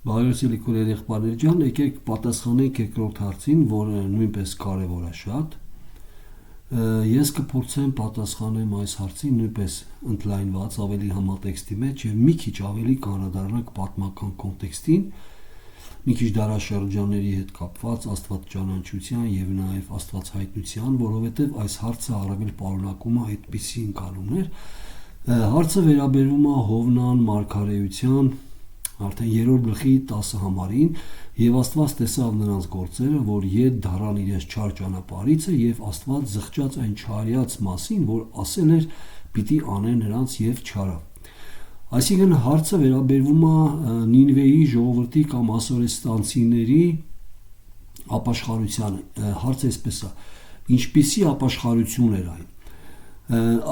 Բարյուսելի քուրեր եղբայրներ ջան, եկեք պատասխանենք երկրորդ հարցին, որը նույնպես կարևոր է շատ։ Ես կփորձեմ պատասխանեմ այս հարցին նույնպես ընդլայնված, ավելի համատեքստի մեջ եւ մի քիչ ավելի կանրադառնանք պատմական կոնտեքստին, մի քիչ դարաշրջանների հետ կապված աստվածաճանաչության եւ նաեւ աստվածհայտնության, որովհետեւ այս հարցը առավել պարունակում է այդպիսի ընկալումներ։ Հարցը վերաբերում է Հովնան մարգարեության արդեն 3-րդ գլխի 10 համարին եւ Աստված տեսավ նրանց գործերը, որ ետ դառան իրենց չար ճանապարհիցը եւ Աստված զղջաց այն չարյաց մասին, որ ասել էր պիտի անեն նրանց եւ չարավ։ Այսինքն հարցը վերաբերվում է Նինվեի ժողովրդի կամ ասորեստանցիների ապաշխարությանը։ Հարցը այսպես է. ինչպիսի ապաշխարություն էր այն։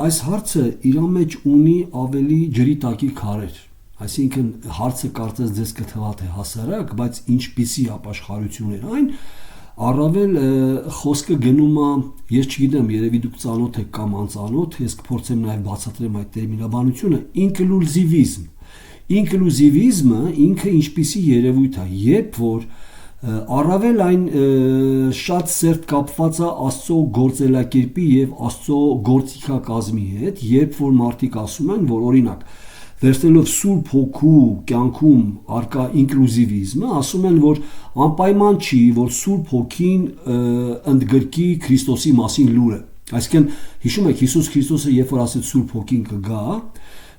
Այս հարցը իր մեջ ունի ավելի ջրի տակի քարեր։ Այսինքն հարցը կարծես ձեզ կթվա թե հասարակ, բայց ինչպիսի ապաշխարություն էր այն, առավել խոսքը գնում է, ես չգիտեմ, երևի դուք ծանոթ եք կամ անծանոթ, ես կփորձեմ նաև բացատրեմ այդ տերմինաբանությունը, ինկլյուզիվիզմ։ Ինկլյուզիվիզմը ինքը ինչպիսի երևույթ է, երբ որ առավել այն շատ սերտ կապված է Աստծո գործելակերպի եւ Աստծո գործիքակազմի հետ, երբ որ մարդիկ ասում են, որ օրինակ վերցնելով Սուրբ Հոգու կյանքում արկա ինկլյուզիվիզմը, ասում են, որ անպայման չի, որ Սուրբ Հոգին ընդգրկի Քրիստոսի մասին լուրը։ Այսինքն հիշում եք Հիսուս Քրիստոսը երբ որ ասեց Սուրբ Հոգին կգա,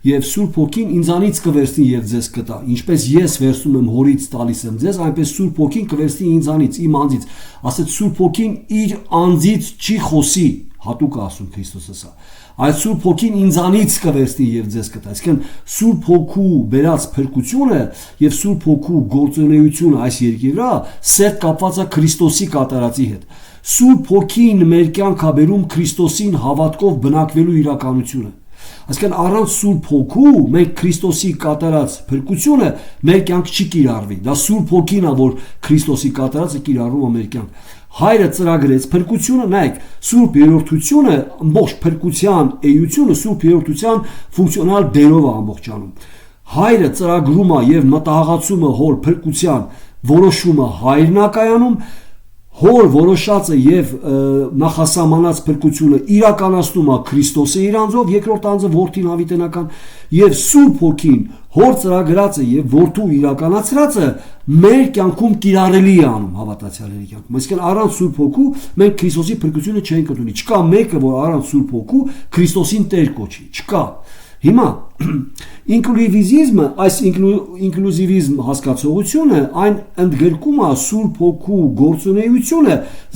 եւ Սուրբ Հոգին ինձանից կվերցնի եւ ձեզ կտա, ինչպես ես վերցնում եմ Հորից տալիս եմ ձեզ, այնպես Սուրբ Հոգին կվերցնի ինձանից, իմ անձից։ Ասեց Սուրբ Հոգին իր անձից չի խոսի, հատուկ ասում Քրիստոսը սա։ Այդ Սուրբ Հոգին ինձանից կվերցնի եւ ձեզ կտա։ Այսինքն Սուրբ Հոգու բերած փրկությունը եւ Սուրբ Հոգու գործունեությունը այս երկրի վրա սերտ կապված է Քրիստոսի կատարածի հետ։ Սուրբ Հոգին մեր կյանք է բերում Քրիստոսին հավատքով բնակվելու իրականությունը։ Այսինքն առանց Սուրբ Հոգու մենք Քրիստոսի կատարած փրկությունը մեր կյանք չի կիրառվի։ Դա Սուրբ Հոգին է, որ Քրիստոսի կատարածը կիրառում է մեր կյանք։ Հայրը ծրագրեց փրկությունը, նայեք, Սուրբ Երրորդությունը ամբողջ փրկության էությունը Սուրբ Երրորդության ֆունկցիոնալ դերով է ամբողջանում։ Հայրը ծրագրում է եւ մտահղացումը հոր փրկության որոշումը հայրն է կայանում, հոր որոշածը եւ նախասահմանած փրկությունը իրականացնում է Քրիստոսը իր անձով, երկրորդ անձը որդին հավիտենական եւ Սուրբ Հոգին հոր ծրագրածը եւ որդու իրականացրածը մեր կյանքում կիրառելի է անում հավատացյալների կյանքում։ Այսինքն առանց Սուրբ Հոգու մենք Քրիստոսի փրկությունը չենք ունի։ Չկա մեկը, որ առանց Սուրբ Հոգու Քրիստոսին Տեր կոչի։ Չկա։ Հիմա ինկլյուզիվիզմը, այս ինկլյուզիվիզմ հասկացողությունը այն ընդգրկում է Սուրբ Հոգու գործունեությունը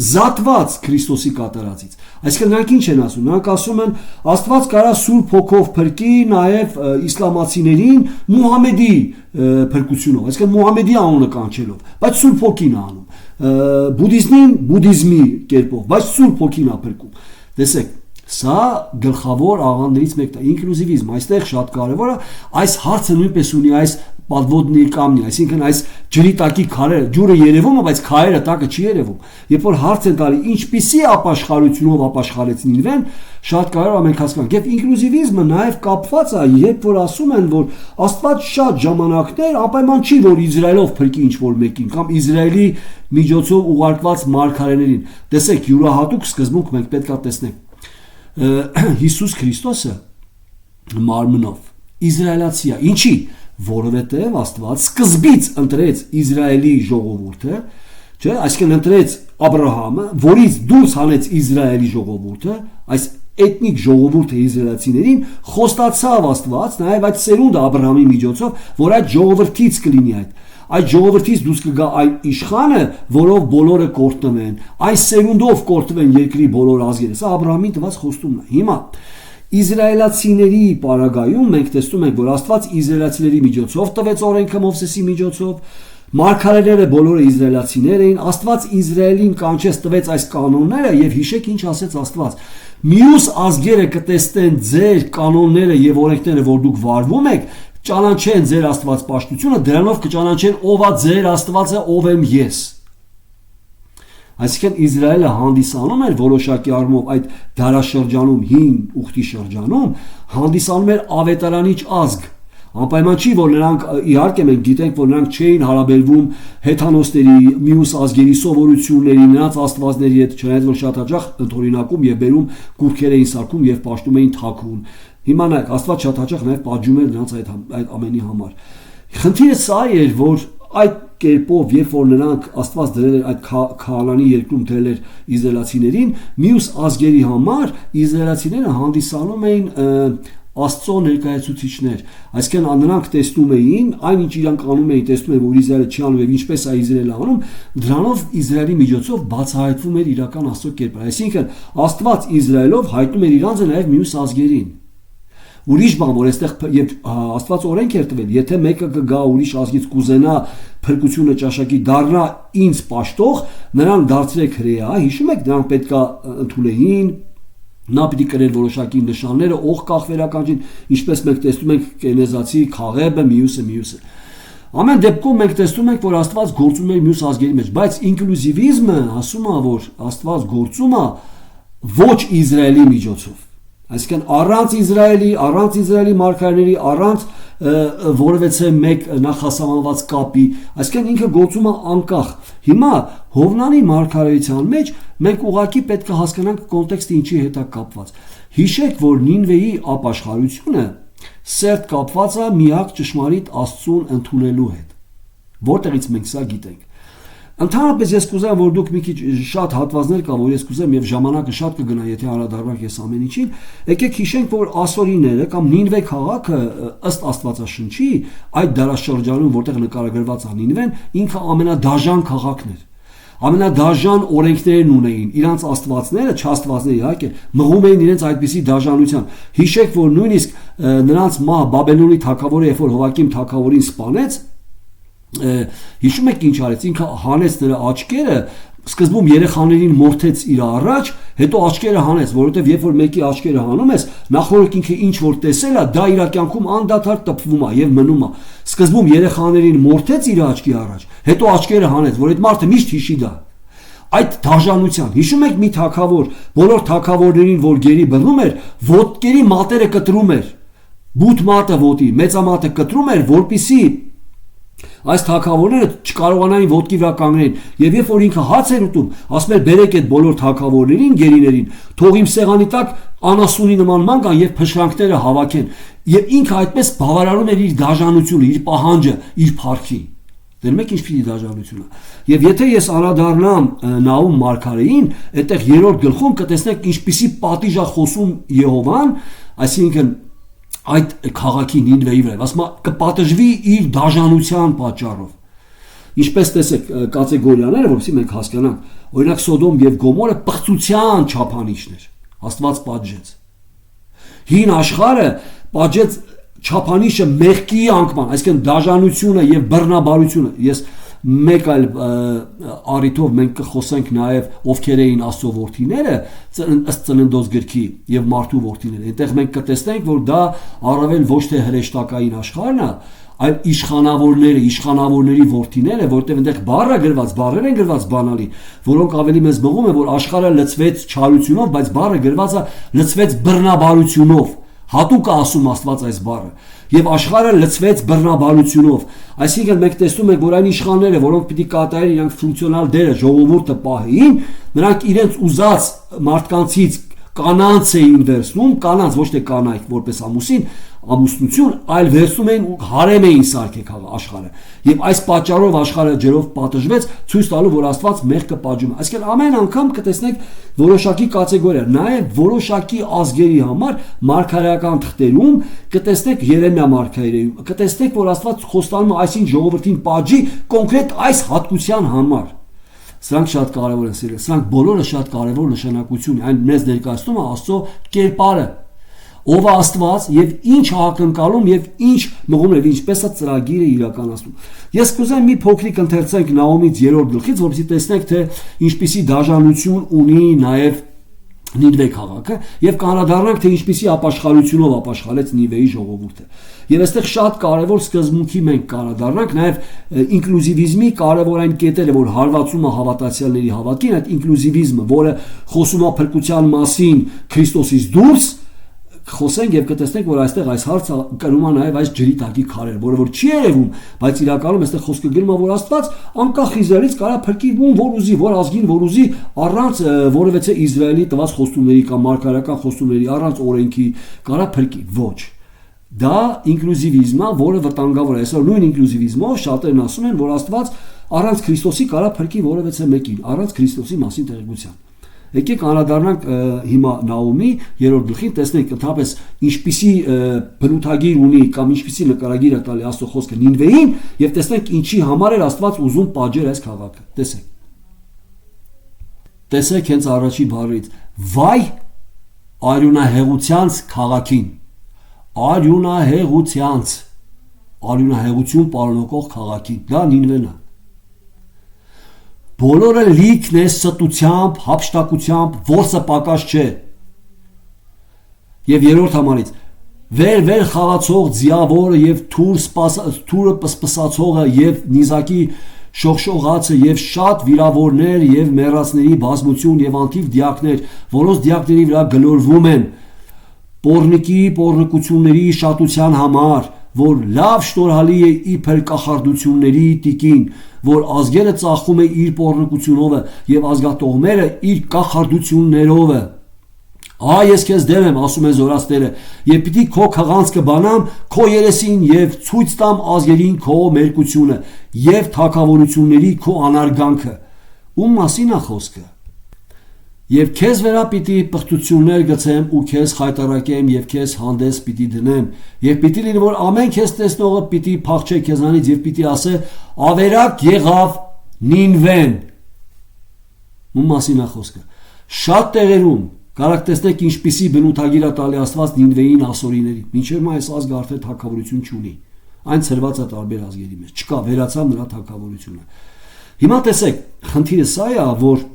զատված Քրիստոսի կատարածից։ Այսինքն նրանք ինչ են ասում։ Նրանք ասում են Աստված կարա Սուրբ Հոգով փրկի նաև իսլամացիներին Մուհամեդի փրկությունով, այսինքն Մուհամեդի անունը կանչելով, բայց Սուրբ Հոգին է անում։ Բուդդիզմին բուդդիզմի կերպով, բայց Սուրբ Հոգին է փրկում։ Տեսեք, սա գլխավոր աղանդներից մեկն է, ինկլյուզիվիզմ, այստեղ շատ կարևոր է, այս հարցը նույնպես ունի այս պատվոդնի կամնի, այսինքն այս ջրի տակի քարերը, ջուրը երևում է, բայց քարերը տակը չի երևում։ Երբ որ հարց են տալի, ինչպիսի ապաշխարությունով ապաշխարեցին իրեն, շատ կարևոր է մենք հասկանանք։ Եվ ինկլյուզիվիզմը նաև կապված է, երբ որ ասում են, որ Աստված շատ ժամանակներ անպայման չի, որ Իսրայելով փրկի ինչ-որ մեկին կամ Իսրայելի միջոցով ուղարկված մարգարեներին։ Տեսեք, յուրահատուկ սկզբունք մենք պետք է տեսնենք։ Հիսուս Քրիստոսը մարմնով իսրայելացի է։ Ինչի՞։ Որովհետև Աստված սկզբից ընտրեց Իսրայելի ժողովուրդը, չէ՞, այսինքն ընտրեց Աբրահամը, որից դուրս հանեց Իսրայելի ժողովուրդը, այս էթնիկ ժողովուրդը իսրայելացիներին խոստացավ Աստված նաև այդ սերունդը Աբրահամի միջոցով, որ այդ ժողովրդից կլինի այդ ժողովրդից դուրս կգա այն իշխանը, որով բոլորը կորտնվեն, այս սերունդով կորտնվեն երկրի բոլոր ազգերը։ Սա Աբրահամին տված խոստումն է։ Հիմա իսրայելացիների պարագայում մենք տեսնում ենք, որ Աստված իսրայելացիների միջոցով տվեց օրենքը Մովսեսի միջոցով, մարգարեները բոլորը իսրայելացիներ էին, Աստված Իսրայելին կանչեց տվեց այս կանոնները եւ հիշեք ինչ ասեց Աստված. Մյուս ազգերը կտեսնեն ձեր կանոնները եւ օրենքները, որ դուք վարվում եք, ճանաչեն ձեր Աստված պաշտությունը, դրանով կճանաչեն ով է ձեր Աստվածը, ով եմ ես։ Այսինքն Իսրայելը հանդիսանում էր որոշակի առումով այդ դարաշրջանում, հին ուխտի շրջանում, հանդիսանում էր ավետարանիչ ազգ, Անպայման չի, որ նրանք իհարկե մենք գիտենք, որ նրանք չէին հարաբերվում հեթանոսների, մյուս ազգերի սովորությունների, նրանց աստվածների հետ, չնայած որ շատ հաճախ ընդօրինակում եւ բերում կուրքեր էին սարքում եւ պաշտում էին թաքուն։ Հիմա նայեք, Աստված շատ հաճախ նաեւ պատժում էր նրանց այդ ամենի համար։ Խնդիրը սա էր, որ այդ կերպով, երբ որ նրանք Աստված դրել էր այդ Քանանի երկրում դրել էր իզրայելացիներին, մյուս ազգերի համար իզրայելացիները հանդիսանում էին Աստծո ներկայացուցիչներ, այսինքն նրանք տեսնում էին, այնինչ իրանք անում էին, տեսնում էին, որ Իսրայելը չի անում եւ ինչպես է Իսրայելը անում, դրանով Իսրայելի միջոցով բացահայտվում էր իրական Աստծո կերպարը, այսինքն Աստված Իսրայելով հայտնում էր իրանձը նաեւ մյուս ազգերին։ Ուրիշ բան, որ այստեղ եւ Աստված օրենք էր տվել, եթե մեկը կգա ուրիշ ազգից կուզենա փրկությունը ճաշակի դառնա ինձ պաշտող, նրան դարձրեք հրեա, հիշում եք, նրանք պետքա ընդունեին, նա պիտի կրեր որոշակի նշանները, օղ կախվերականջին, ինչպես մենք տեսնում ենք կենեզացի Քաղեբը, մյուսը։ Ամեն դեպքում մենք տեսնում ենք, որ Աստված գործում է մյուս ազգերի մեջ, բայց ինկլյուզիվիզմը ասում է, որ Աստված գործում է ոչ Իսրայելի միջոցով։ Այսինքն առանց Իսրայելի մարգարեների, առանց որևէ մեկ նախասահմանված կապի, այսինքն ինքը գործում է անկախ։ Հիմա Հովնանի մարգարեության մեջ մենք ուղղակի պետք է հասկանանք կոնտեքստը ինչի հետ է կապված։ Հիշեք, որ Նինվեի ապաշխարությունը սերտ կապված է միակ ճշմարիտ Աստծուն ընդունելու հետ։ Որտեղից մենք սա գիտենք։ Ընդհանրապես ես կուզեմ, որ դուք մի քիչ շատ հատվածներ կա, որ ես կուզեմ եւ ժամանակը շատ կգնա, եթե անդրադառնանք ես ամեն ինչին, եկեք հիշենք, որ ասորիները կամ Նինվե քաղաքը ըստ Աստվածաշնչի այդ դարաշրջանում, որտեղ նկարագրված է Նինվեն, ինքը ամենադաժան քաղաքն էր։ Ամենադաժան օրենքներն ունեին, իրանց աստվածները, չաստվածները իհարկե, մղում էին իրենց այդպիսի դաժանության։ Հիշեք, որ նույնիսկ նրանց մահ Բաբելոնի թագավորը, երբ որ Հովակիմ թագավորին սպանեց, հիշում եք ինչ արեց, ինքը հանեց նրա աչքերը, սկզբում երեխաներին մորթեց իր առաջ, հետո աչքերը հանեց, որովհետև երբ որ մեկի աչքերը հանում ես, նախորդ ինքը ինչ որ տեսել է, դա իր կյանքում անդադար տպվում է եւ մնում է։ Սկզբում երեխաներին մորթեց իր աչքի առաջ, հետո աչքերը հանեց, որ այդ մարդը միշտ հիշի դա։ Այդ դաժանության, հիշում եք մի թագավոր, բոլոր թագավորներին, որ գերի բռնում էր, ոտքերի մատերը կտրում էր, բութ մատը ոտի, մեծամատը կտրում էր, որպիսի այս թագավորները չկարողանային ոտքի վրա կանգնեն, եւ երբ որ ինքը հաց էր ուտում, ասում էր բերեք այդ բոլոր թագավորներին, գերիներին, թող իմ սեղանի տակ անասունի նման ման կան եւ փշրանքները հավաքեն, եւ ինքը այդպես բավարարում էր իր դաժանությունը, իր պահանջը, իր փառքի։ Դեռ մեկ ինչ պիտի դաժանությունը։ Եվ եթե ես անդրադառնամ Նահում մարգարեին, այդտեղ 3-րդ գլխում կտեսնեք ինչպիսի պատիժ է խոսում Եհովան, այսինքն այդ քաղաքի Նինվեի վրա, ասում է կպատժվի իր դաժանության պատճառով։ Ինչպես տեսեք կատեգորիաները, որովհետեւ մենք հասկանանք, օրինակ Սոդոմ եւ Գոմորը պղծության չափանիշներ, Աստված պատժեց։ Հին աշխարհը պատժեց չափանիշը մեղքի անկման, այսինքն դաժանությունը եւ բռնաբարությունը։ Ես մեկ այլ առիթով մենք կխոսենք նաև ովքեր էին Աստծո որդիները ըստ Ծննդոց գրքի եւ մարդու որդիները։ Այնտեղ մենք կտեսնենք, որ դա առավել ոչ թե հրեշտակային աշխարհն է, այլ իշխանավորների որդիները, որտեղ այնտեղ բառեր են գրված բանալի, որոնք ավելի մեզ մղում են, որ աշխարհը լցվեց չարությունով, բայց բառը գրված է լցվեց բռնաբարությունով։ Հատուկ է ասում Աստված այս բառը, եւ աշխարհը լցվեց բռնաբարությունով։ Այսինքն մենք տեսնում ենք, որ այն իշխանները, որոնք պիտի կատարեն իրենք ֆունկցիոնալ դերը, ժողովուրդը պահեին, նրանք իրենց ուզած մարդկանցից կանանց էին վերցնում, կանանց ոչ թե կանայք որպես ամուսնություն, այլ վերցնում էին ու հարեմ էին սարքեք աշխարհը։ Եվ այս պատճառով աշխարհը ջրով պատժվեց, ցույց տալու, որ Աստված մեղքը պատժում է։ Այսինքն ամեն անգամ կտեսնեք որոշակի կատեգորիա, նաև որոշակի ազգերի համար մարգարեական թղթերում կտեսնեք Երեմիա մարգարեում, կտեսնեք, որ Աստված խոստանում է այսին ժողովրդին պատժի կոնկրետ այս հատկության համար։ Սրանք շատ կարևոր են, սիրել։ Սրանք բոլորը շատ կարևոր նշանակություն են։ Այն մեզ ներկայացնում է Աստծո կերպարը, ով է Աստված եւ ինչ ակնկալում եւ ինչ մղում եւ ինչպես է ծրագիրը իրականացնում։ Ես կուզեմ մի փոքրիկ ընթերցենք Նահումից 3-րդ գլխից, որպեսզի տեսնենք, թե ինչպիսի դաժանություն ունի նաեւ Նինվե քաղաքը եւ կանրադառնանք, թե ինչպիսի ապաշխարությունով ապաշխարեց Նինվեի ժողովուրդը։ Եվ այստեղ շատ կարևոր սկզբունքի մենք կանրադառնանք, նաեւ ինկլյուզիվիզմի կարևոր այն կետերը, որ հարվածում է հավատացյալների հավատքին, այդ ինկլյուզիվիզմը, որը խոսում է փրկության մասին Քրիստոսից դուրս, խոսենք եւ կտեսնենք, որ այստեղ այս հարցը կրում է նաեւ այս ջրի տակի քարեր, որը որ չի երևում, բայց իրականում այստեղ խոսքը գնում է, որ Աստված անկախ Իսրայելից կարա փրկի ում որ ուզի, որ ազգին որ ուզի, առանց որևէ Իսրայելի տված խոստումների կամ մարգարեական խոստումների, առանց օրենքի կարա փրկի։ Ոչ։ Դա ինկլյուզիվիզմ է, որը վտանգավոր է։ Այսօր նույն ինկլյուզիվիզմով շատերն ասում են, որ Աստված առանց Քրիստոսի կարա փրկի որևէ մեկին, առանց Քրիստոսի մասին տեղեկության։ Եկեք անդրադառնանք հիմա Նաոմի 3-րդ գլխին, տեսնենք ընդհանրապես ինչպիսի բնութագիր ունի կամ ինչպիսի նկարագիր է տալի Աստծո խոսքը Նինվեին եւ տեսնենք ինչի համար էր Աստված ուզում պատժել այս քաղաքը։ Տեսեք հենց առաջի բառից. վայ արյունահեղությանց քաղաքին, արյունահեղություն պարունակող քաղաքին, դա Նինվեն է։ Բոլորը լիքն է ստությամբ, հափշտակությամբ, որսը պակաս չէ։ Եվ երրորդ համարից վեր խաղացող ձիավորը եւ թուրը պսպսացողը եւ նիզակի շողշողացը եւ շատ վիրավորներ եւ մեռածների բազմություն եւ անթիվ դիակներ, որոնց դիակների վրա գլորվում են պոռնկությունների շատության համար, որ լավ շնորհալի է իբր կախարդությունների տիկին, որ ազգերը ծախում է իր պոռնկությունով եւ ազգատողմերը իր կախարդություններով։ Ես քեզ դեմ եմ, ասում է զորացները, եւ պիտի քո քղանցքը բանամ քո երեսին եւ ցույց տամ ազգերին քո մերկությունը եւ թագավորությունների քո անարգանքը։ Ում մասին է խոսքը։ Եվ քեզ վրա պիտի պղտություններ գցեմ ու քեզ խայտարակեմ եւ քեզ հանդես պիտի դնեմ եւ պիտի լինի որ ամեն քեզ տեսնողը պիտի փախչե քեզանից եւ պիտի ասե ավերակ եղավ Նինվեն։ Ում մասին է խոսքը։ Շատ տեղերում կարաք տեսնեք ինչպիսի բնութագիր է տալի Աստված Նինվեին ասորիների։ Մինչև այս ազգը արդեն թագավորություն չունի։ Այն ծրված է տարբեր ազգերի մեջ։ Չկա, վերացավ նրա թագավորությունը։ Հիմա տեսեք, խնդիրը սա է, որ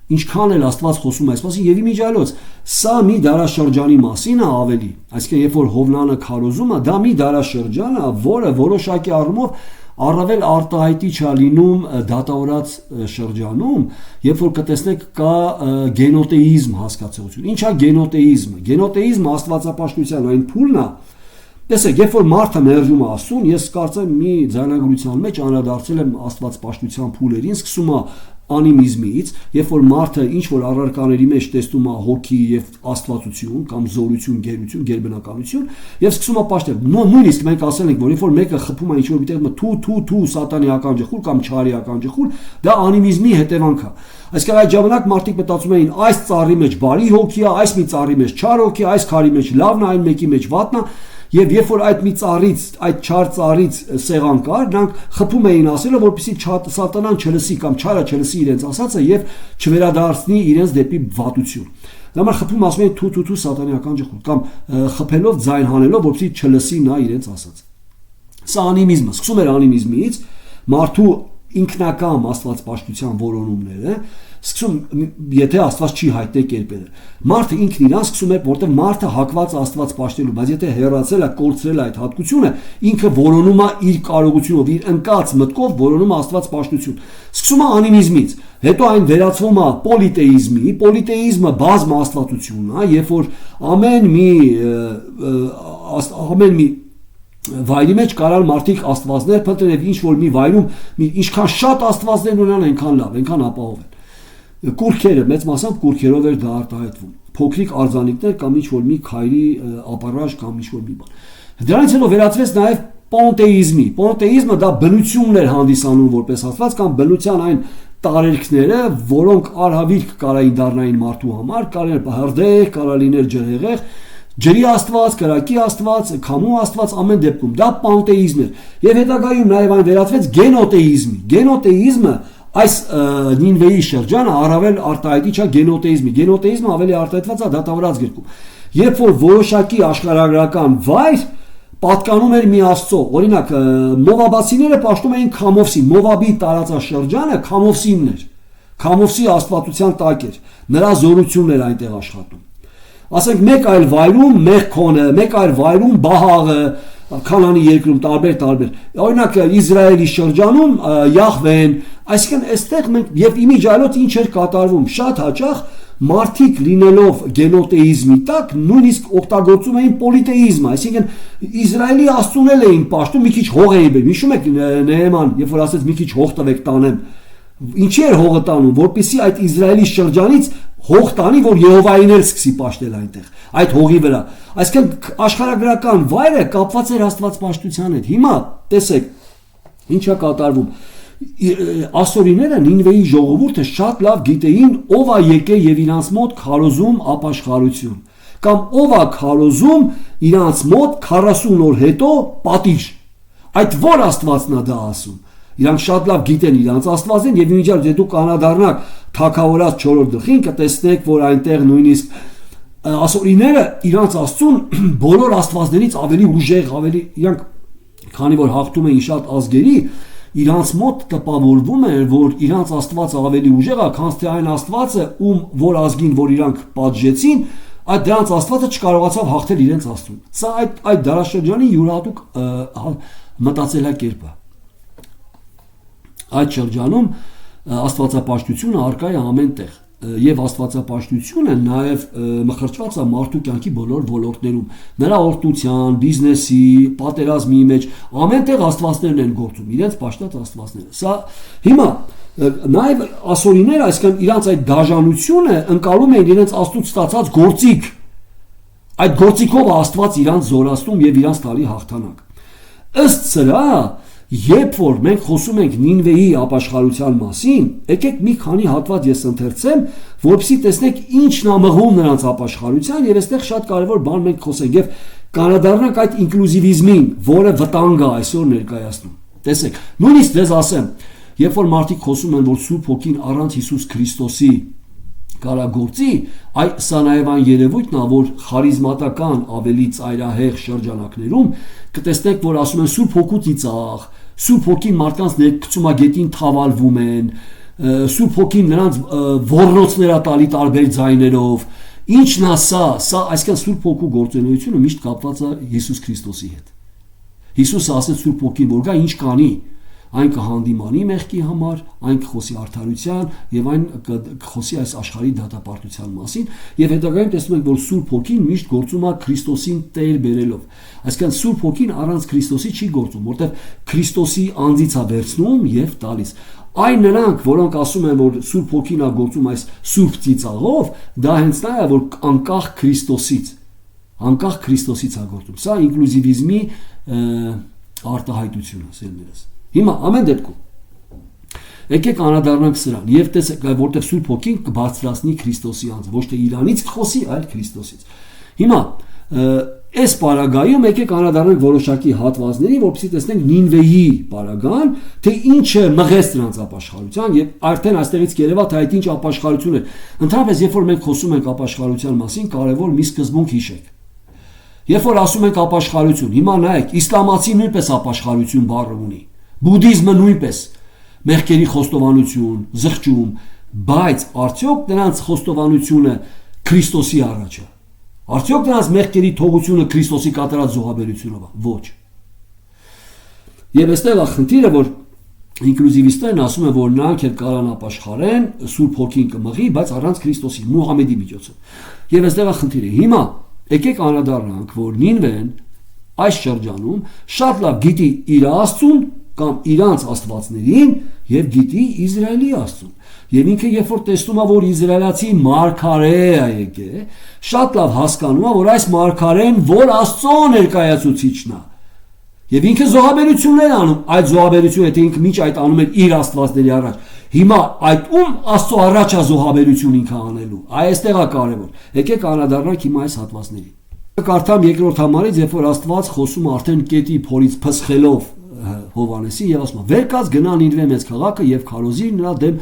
ինչքան էլ Աստված խոսում է այս մասին եւ իմիջիալոց սա մի դարաշրջանի մասին է ավելի, այսինքն երբ որ Հովնանը քարոզում է, դա մի դարաշրջան է, որը որոշակի առումով առավել արտահայտիչ է լինում դատավորած շրջանում, երբ որ կտեսնեք կա գենոտեիզմ հասկացություն։ Ինչ է գենոտեիզմը։ Գենոտեիզմը աստվածապաշտության այն փուլն է։ Տեսեք, երբ որ մարդը մերժում է Աստծուն, ես կարծեմ մի ձայնագրության մեջ անդրադարձել եմ աստվածապաշտության փուլերին, սկսում է անիմիզմից, երբ որ մարդը ինչ որ առարկաների մեջ տեսնում է հոգի եւ աստվածություն կամ զորություն, գերություն, գերբնականություն եւ սկսում է պաշտել։ Նույնիսկ մենք ասել ենք, որ երբ որ մեկը խփում է ինչ որ միտեղ թու սատանի ականջախուլ կամ չարի ականջախուլ, դա անիմիզմի հետևանք է։ Այսինքն այդ ժամանակ մարդիկ մտածում էին այս ծառի մեջ բարի հոգի է, այս մի ծառի մեջ չար հոգի է, այս քարի մեջ լավն է, այն մեկի մեջ վատն է։ Եվ երբ որ այդ մի ծառից, այդ չար ծառից սեղան կար, նրանք խփում էին ասելը, որպեսզի սատանան չլսի կամ չարը չլսի իրենց ասածը եւ չվերադարձնի իրենց դեպի վատություն։ Դա մար խփում ասում էին թու սատանի ականջախուլ կամ խփելով ձայն հանելով, որպեսզի չլսի նա իրենց ասածը։ Սա անիմիզմը, սկսում էր անիմիզմից, մարդու ինքնական աստվածպաշտության որոնումները, սկսում եթե Աստված չի հայտնել կերպերը։ Մարդը ինքն իրան սկսում է, որտեղ մարդը հակված Աստված պաշտելու, բայց եթե հեռացել է, կորցրել է այդ հատկությունը, ինքը որոնում է իր կարողությունով, իր ընկած մտքով որոնում է Աստված պաշտություն։ Սկսում է անիմիզմից, հետո այն վերածվում է պոլիտեիզմի, պոլիտեիզմը բազմ աստվածությունն է, երբ որ ամեն մի վայրի մեջ կարան մարդիկ աստվածներ փնտրեն եւ ինչ որ մի վայրում ինչքան շատ աստվածներ ունենան, այնքան լավ, այնքան ապահով են։ Կուրքերը մեծ մասամբ կուրքերով էր դա արտահայտվում։ Փոքրիկ արձանիկներ կամ ինչ որ մի քայլի ապարաժ կամ ինչ որ մի բան։ Դրանից հետո վերածվեց նաեւ պոնտեիզմի։ Պոնտեիզմը դա բնությունն էր հանդիսանում որպես աստված կամ բնության այն տարերքները, որոնք արհավիրք կարային դառնային մարդու համար, կարան հրդեհ, կարա լիներ ջրհեղեղ, ջրի աստված, կրակի աստված, քամու աստված ամեն դեպքում դա պանտեիզմ էր։ Եվ հետագայում նաև այն վերածվեց գենոտեիզմի։ Գենոտեիզմը այս Նինվեի շրջանը առավել արտահայտիչ է գենոտեիզմի։ Գենոտեիզմը ավելի արտահայտված է դատավորած գրքում։ Երբ որ որոշակի աշխարհագրական վայր պատկանում էր մի աստծո, օրինակ մովաբացիները պաշտում էին Քամովսին, Մովաբի տարածաշրջանը Քամովսինն էր։ Քամովսի աստվածության տակ էր։ Նրա զորությունն էր այնտեղ աշխատում։ Ասենք մեկ այլ վայրում Մեխքոնը, մեկ այլ վայրում Բահաղը, Քանանի երկրում տարբեր։ Օրինակ Իսրայելի շրջանում Յահվեն, այսինքն այստեղ մենք եւ իմիջիալոց ինչ էր կատարվում, շատ հաճախ մարդիկ լինելով գենոտեիզմի տակ նույնիսկ օգտագործում էին պոլիտեիզմը, այսինքն Իսրայելի աստծուն էին պաշտում, մի քիչ հող էին բերում։ Հիշում եք Նեհեման, երբ որ ասեց մի քիչ հող տվեք տանեմ, ինչի էր հողը տանում, որպեսզի այդ Իսրայելի շրջանից հող տանի, որ Եհովային էլ սկսի պաշտել այնտեղ, այդ հողի վրա։ Այսինքն աշխարհագրական վայրը կապված էր աստվածպաշտության հետ։ Հիմա տեսեք, ինչա կատարվում։ Ասորիները Նինվեի ժողովուրդը շատ լավ գիտեին ով է եկել եւ իրանց մոտ քարոզում ապաշխարություն, կամ ով է քարոզում իրանց մոտ 40 օր հետո պատիժ։ Այդ որ աստվածն է դա ասում։ Իրանք շատ լավ գիտեն իրանց աստվածին եւ մինչդեռ դու կանադառնաք թակավորած 4-րդ գլխին կտեսնեք, որ այնտեղ նույնիսկ ասորիները իրանց աստծուն բոլոր աստվածներից ավելի ուժեղ, ավելի իրանք քանի որ հաղթում էին շատ ազգերի, իրանց մոտ տպավորվում է, որ իրանց աստվածը ավելի ուժեղ է, քան թե այն աստվածը, ում որ ազգին, որ իրանք պատժեցին, այդ դրանց աստվածը չկարողացավ հաղթել իրենց աստծուն։ Սա այդ դարաշրջանի յուրահատուկ մտածելակերպ է։ Այդ շրջանում աստվածապաշտությունը արկա է ամեն տեղ, եւ աստվածապաշտությունը նաեւ մխրճված է մարդու կյանքի բոլոր ոլորտներում, նրա օրհնության, բիզնեսի, պատերազմի մեջ ամենտեղ աստվածներն են գործում, իրենց պաշտած աստվածները։ Սա հիմա նաեւ ասորիները, այսինքն իրանց այդ դաժանությունը ընկալում են իրենց աստծուց ստացած գործիք։ Այդ գործիքով աստված իրանց զորացնում եւ իրանց տալի հաղթանակ։ Ըստ սրա, երբ որ մենք խոսում ենք Նինվեի ապաշխարության մասին, եկեք մի քանի հատված ես ընթերցեմ, որպեսզի տեսնեք ինչն է մղում նրանց ապաշխարության եւ այստեղ շատ կարեւոր բան մենք խոսենք եւ կանադառնանք այդ ինկլյուզիվիզմին, որը վտանգ է այսօր ներկայացնում։ Տեսեք, նույնիսկ դες ասեմ, երբ որ մարդիկ խոսում են, որ Սուրբ Հոգին առանց Հիսուս Քրիստոսի կարագործի, սա նաև այն երևույթն է, որ խարիզմատական ավելի ծայրահեղ շրջանակներում կտեսնեք, որ ասում են Սուրբ Հոգուց իծաղ, Սուրբ Հոգին մարդկանց ներկցումագետին թավալվում են, Սուրբ Հոգին նրանց ոռնոցներ տալի տարբեր ձայներով։ Ինչն է սա, այսինքն Սուրբ Հոգու գործունեությունը միշտ կապված է Հիսուս Քրիստոսի հետ։ Հիսուսը ասեց Սուրբ Հոգին, որ գա ինչ կանի, այն կհանդիմանի մեղքի համար, այն կխոսի արդարության եւ այն կխոսի այս աշխարհի դատապարտության մասին եւ հետագայում տեսնում ենք, որ Սուրբ Հոգին միշտ գործում է Քրիստոսին տեր բերելով։ Այսինքն Սուրբ Հոգին առանց Քրիստոսի չի գործում, որտեղ Քրիստոսի անձից է վերցնում եւ տալիս։ Այն նրանք, որոնք ասում են, որ Սուրբ Հոգին է գործում այս Սուրբ ծիծաղով, դա հենց նա է, որ անկախ Քրիստոսից է գործում։ Սա ինկլյուզիվիզմի արտահայտությունը, սերներս։ Հիմա ամեն դեպքում եկեք անդրադառնանք սրան եւ տեսեք, որտեղ Սուրբ Հոգին կբարձրացնի Քրիստոսի անձը, ոչ թե իրանից կխոսի, այլ Քրիստոսից։ Հիմա այս պարագայում եկեք անդրադառնանք որոշակի հատվածների, որպեսզի տեսնենք Նինվեի պարագան, թե ինչը մղեց նրանց ապաշխարության եւ արդեն այստեղից կերևա թե այդ ինչ ապաշխարություն է։ Ընդհանրապես, երբ որ մենք խոսում ենք ապաշխարության մասին, կարեւոր մի սկզբունք հիշեք։ Երբ որ ասում ենք ապաշխարություն, հիմա նայեք, իսլամացի նույնպես ապաշխարություն բառը ունի։ Բուդդիզմը նույնպես մեղքերի խոստովանություն, զղջում, բայց արդյոք նրանց խոստովանությունը Քրիստոսի առաջ է։ Արդյոք նրանց մեղքերի թողությունը Քրիստոսի կատարած զոհաբերությունով է։ Ոչ։ Եվ այստեղ է խնդիրը, որ ինկլյուզիվիստներն ասում են, որ նրանք էլ կարան ապաշխարեն, Սուրբ Հոգին կմղի, բայց առանց Քրիստոսի, Մուհամեդի միջոցով։ Եվ այստեղ է խնդիրը։ Հիմա եկեք անդրադառնանք, որ Նինվեն այս շրջանում շատ լավ գիտի իր Աստծուն կամ իրանց աստվածներին եւ գիտի Իսրայելի Աստծուն։ Եվ ինքը երբ որ տեսնում է, որ իսրայելացի մարգարե է եկել, շատ լավ հասկանում է, որ այս մարգարեն որ Աստծո ներկայացուցիչն է։ Եվ ինքը զոհաբերություններ անում, այդ զոհաբերությունը թե ինքը միջ այդ անում էր իր աստվածների առաջ։ Հիմա այդ ում Աստծո առաջ է զոհաբերություն ինքը անելու։ Այստեղ է կարևոր։ Եկեք անդրադառնանք հիմա այս հատվածներին։ Կարդամ երկրորդ համարից, երբ որ Աստված խոսում արդեն կետի փորից փսխելով Հովանեսի եւ ասում. «Վեր կաց գնա Նինվե մեծ քաղաքը եւ քարոզի նրա դեմ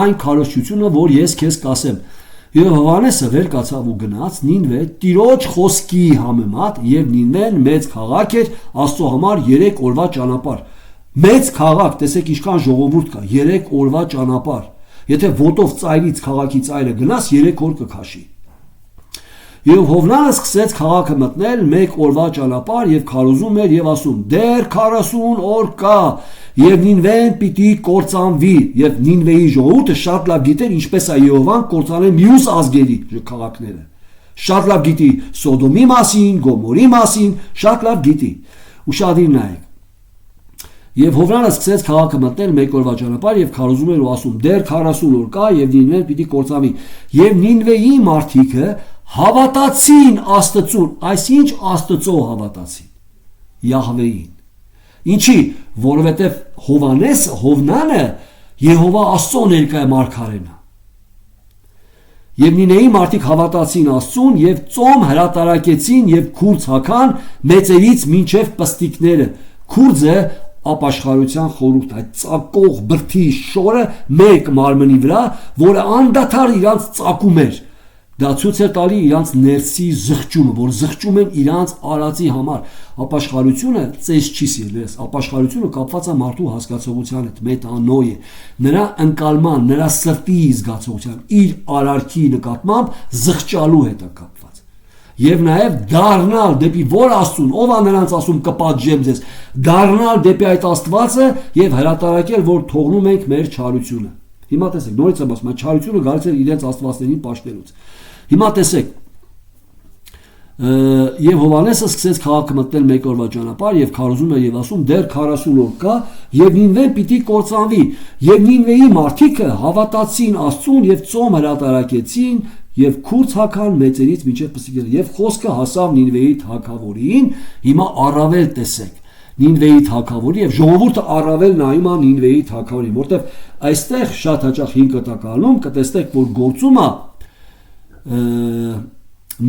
այն քարոզչությունը, որ ես քեզ կասեմ»։ Եվ Հովանեսը վեր կացավ ու գնաց Նինվե Տիրոջ խոսքի համեմատ, եւ Նինվեն մեծ քաղաք էր, Աստծո համար 3 օրվա ճանապարհ։ Մեծ քաղաք, տեսեք ինչքան ժողովուրդ կա, 3 օրվա ճանապարհ։ Եթե ոտով ծայրից քաղաքի ծայրը գնաս 3 օր կքաշի։ Եվ Հովնանը սկսեց քաղաքը մտնել 1 օրվա ճանապարհ եւ քարոզում էր եւ ասում. «Դեռ 40 օր կա, եւ Նինվեն պիտի կործանվի, եւ Նինվեի ժողովուրդը շատ լավ գիտեր ինչպես է Եհովան կործանել մյուս ազգերի քաղաքները, շատ լավ գիտի Սոդոմի մասին, Գոմորի մասին, շատ լավ գիտի, ուշադիր նայեք։ Եվ Հովրանը սկսեց քաղաքը մտնել մեկ օրվա ճանապարհ եւ քարոզում էր ու ասում. դեռ 40 օր կա եւ Նինվեն պիտի կործանվի։ Եվ Նինվեի մարդիկը հավատացին Աստծուն, այսինչ Աստծո հավատացին, Յահվեին։ Ինչի, որովհետեւ Հովնանը Եհովա Աստծո ներկայ մարգարեն է։ Եվ Նինեի մարդիկ հավատացին Աստծուն եւ ծոմ հրատարակեցին եւ քուրձ հագան մեծերից մինչեւ պստիկները։ Քուրձը ապաշխարության խորհուրդ է, ծակող բրդի շորը մեկ մարմնի վրա, որը անդադար իրանց ծակում էր։ Դա ցույց է տալի իրանց ներսի զղջումը, որ զղջում են իրանց արածի համար։ Ապաշխարությունը ծես չի սիրես, ապաշխարությունը կապված է մարդու հասկացողության հետ, մետանոյ է, նրա ընկալման, նրա սրտի զգացողության, իր արարքի նկատմամբ զղջալու հետ է կապված։ Եվ նաև դառնալ դեպի որ Աստծուն, ով է նրանց ասում կպատժեմ ձեզ, դառնալ դեպի այդ Աստվածը եւ հրատարակել, որ թողնում ենք մեր չարությունը։ Հիմա տեսեք, նորից եմ ասում, չարությունը գալիս էր իրենց աստվածներին պաշտելուց։ Հիմա տեսեք, եւ Հովանեսը սկսեց քաղաքը մտնել մեկ օրվա ճանապարհ եւ քարոզում է եւ ասում դեռ 40 օր կա եւ Նինվեն պիտի կործանվի եւ Նինվեի մարդիկը հավատացին Աստծուն եւ ծոմ հրատարակեցին եւ քուրձ հագան մեծերից մինչեւ պստիկները եւ խոսքը հասավ Նինվեի թագավորին։ Հիմա առավել տեսեք Նինվեի թագավորի եւ ժողովուրդը առավել նայում է Նինվեի թագավորին, որտեվ այստեղ շատ հաճախ 5 կտակալում կտեսնեք, որ գործում է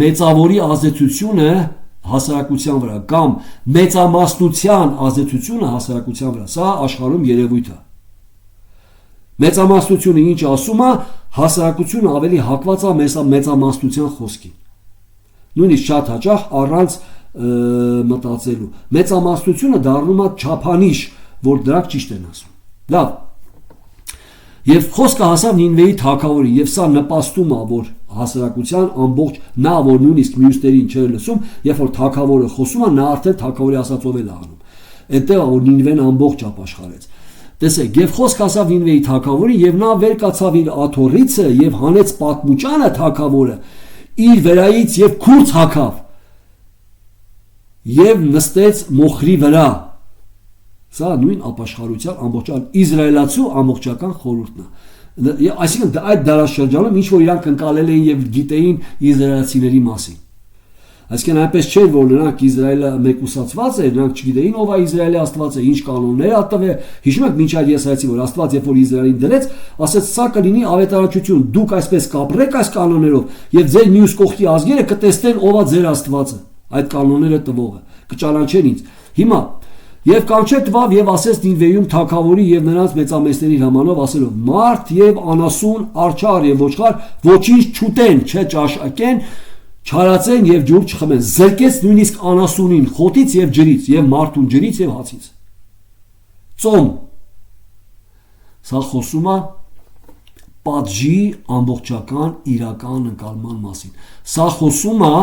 մեծավորի ազդեցությունը հասարակության վրա կամ մեծամասնության ազդեցությունը հասարակության վրա։ Սա աշխարհում երևույթ է։ Մեծամասնությունը ինչ ասում է, հասարակությունը ավելի հակված է մեծամասնության խոսքին։ Նույնիսկ շատ հաճախ առանց մտածելու։ Մեծամասնությունը դառնում է չափանիշ, որ դրանք ճիշտ են ասում։ Լավ։ Եվ խոսքը հասավ Նինվեի թագավորին, եւ սա նպաստում է, որ հասարակության ամբողջ նա, որ նույնիսկ մյուսներին չէր լսում, երբ որ թագավորը խոսում է, նա արդեն թագավորի ասածով էլ անում։ Այնտեղ որ Նինվեն ամբողջ ապաշխարեց։ Տեսեք, եւ խոսք հասավ Նինվեի թագավորին, եւ նա վեր կացավ իր աթոռիցը եւ հանեց պատմուճանը թագավորը իր վերայից եւ քուրձ հագավ եւ նստեց մոխրի վրա։ Սա նույն ապաշխարության ամբողջական իսրայելացու ամբողջական խորհուրդն է։ Այսինքն այդ դարաշրջանում ինչ որ իրանք ընկալել էին եւ գիտեին իսրայելացիների մասին։ Այսինքն այնպես չէր, որ նրանք Իսրայելը մեկուսացված էր, նրանք չգիտեին ով է Իսրայելի Աստվածը, ինչ կանոններ ա տվել։ Հիշում եք, մինչ ես հայեցի, որ Աստված երբ որ Իսրայելին դրեց, ասեց սա կլինի ավետարանչություն, դուք այսպես կապրեք այս կանոններով եւ ձեր մյուս կողքի ազգերը կտեսնեն ով է ձեր Աստվածը, այդ կանոնները տվողը, կճանաչեն ինձ։ Հիմա եւ կանչե տվավ եւ ասեց Նինվեյում թագավորի եւ նրանց մեծամեծների հրամանով ասելով. մարդ եւ անասուն, արչար եւ ոչխար ոչինչ չուտեն, չճաշակեն, չարացեն եւ ջուր չխմեն, զրկեց նույնիսկ անասունին խոտից եւ ջրից եւ մարդուն ջրից եւ հացից։ Ծոմ։ Սա խոսում է պատժի ամբողջական իրական ընկալման մասին։ Սա խոսում է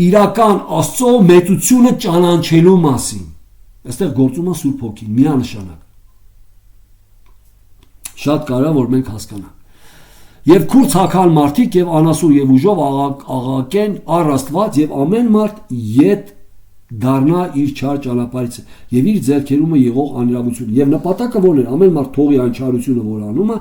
իրական Աստծո մեծությունը ճանաչելու մասին։ Այստեղ գործում է Սուրբ Հոգին, միանշանակ։ Շատ կարևոր որ մենք հասկանանք։ Եվ քուրձ հագան մարդիկ եւ անասուն եւ ուժով աղաղակեն առ Աստված եւ ամեն մարդ ետ դառնա իր չար ճանապարհից եւ իր ձեռքերումը եղող անիրավություն եւ նպատակը որն է ամեն մարդ թողի այն չարությունը որ անում է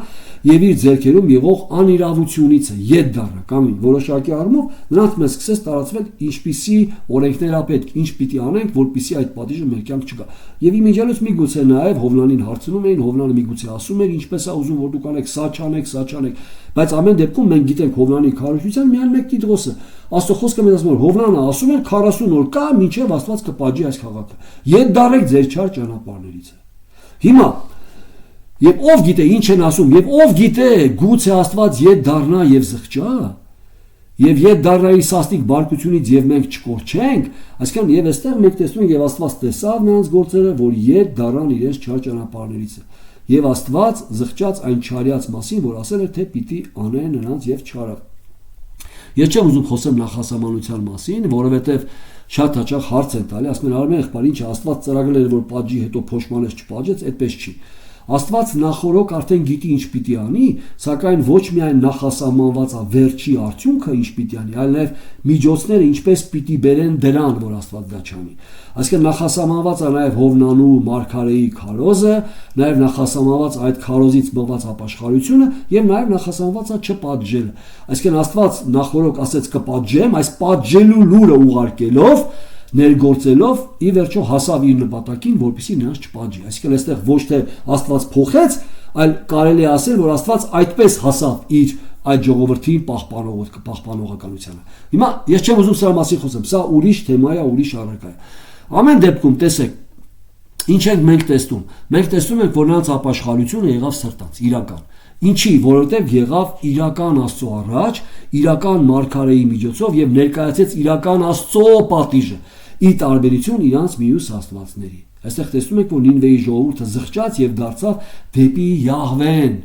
եւ իր ձեռքերում եղող անիրավությունից ետ դառնա կամ որոշակի առումով նրանց մեզ սկսեց տարածվել ինչպիսի օրենքներ ա պետք ինչ պիտի անենք որպիսի այդ պատիժը մեր կյանք չգա եւ իմիջիալից միգուցե նաեւ Հովնանին հարցնում էին Հովնանը միգուցե ասում էր ինչպես է ուզում որ դուք անեք սա չանեք բայց ամեն դեպքում մենք գիտենք Հովնանի քարոզության միայն մեկ դիտոսը Աստծո խոսքը մեզ ասում է Հովնանը ասում է 40 օր կա մինչև Աստված կպատժի այս քաղաքը ետ դառեք ձեր չար ճանապարհներից հիմա եւ ով գիտե ինչ են ասում եւ ով գիտե գուցե Աստված ետ դառնա եւ զղջա եւ ետ դառնա իր սաստիկ բարկությունից եւ մենք չկորչենք այսինքն եւ այստեղ մենք տեսնում ենք եւ Աստված տեսավ նրանց գործերը որ ետ դառան իրենց չար ճանապարհներից եւ Աստված զղջաց այն չարյաց մասին որ ասել էր թե պիտի անեն նրանց եւ չարը Ես չեմ ուզում խոսեմ նախասահմանության մասին, որովհետև շատ հաճախ հարց են տալի, ասում են Արմեն եղբայր, ինչ Աստված ծրագրել էր որ պատժի, հետո փոշմանեց չպատժեց, այդպես չի։ Աստված նախորոք արդեն գիտի ինչ պիտի անի, սակայն ոչ միայն նախասահմանված է վերջի արդյունքը ինչ պիտի անի, այլ նաև միջոցները ինչպես պիտի բերեն դրան, որ Աստված դա չանի։ Այսինքն նախասահմանված է նաև Հովնանու Մարգարեի քարոզը, նաև նախասահմանված այդ քարոզից բխված ապաշխարությունը եւ նաև նախասահմանված է չպատժելը։ Այսինքն Աստված նախորոք ասեց կպատժեմ, այս պատժելու լուրը ուղարկելով ներգործելով ի վերջո հասավ իր նպատակին, որպեսզի նրանց չպատժի։ Այսինքն այստեղ ոչ թե Աստված փոխեց, այլ կարելի է ասել, որ Աստված այդպես հասավ իր այդ ժողովրդի պահպանողականությանը։ Հիմա ես չեմ ուզում սրա մասին խոսեմ, սա ուրիշ թեմա է, ուրիշ առարկա է։ Ամեն դեպքում տեսեք, ինչ ենք մենք տեսնում։ Մենք տեսնում ենք, որ նրանց ապաշխարությունը եղավ սրտանց, իրական։ Ինչի, որովհետև եղավ իրական Աստծո առաջ, իրական Մարգարեի միջոցով եւ ներկայացեց իրական Աստծո պատիժը։ Ի տարբերություն իրանց մյուս աստվածների։ Այստեղ տեսնում եք, որ Նինվեի ժողովուրդը զղջաց եւ դարձավ դեպի Յահվեն։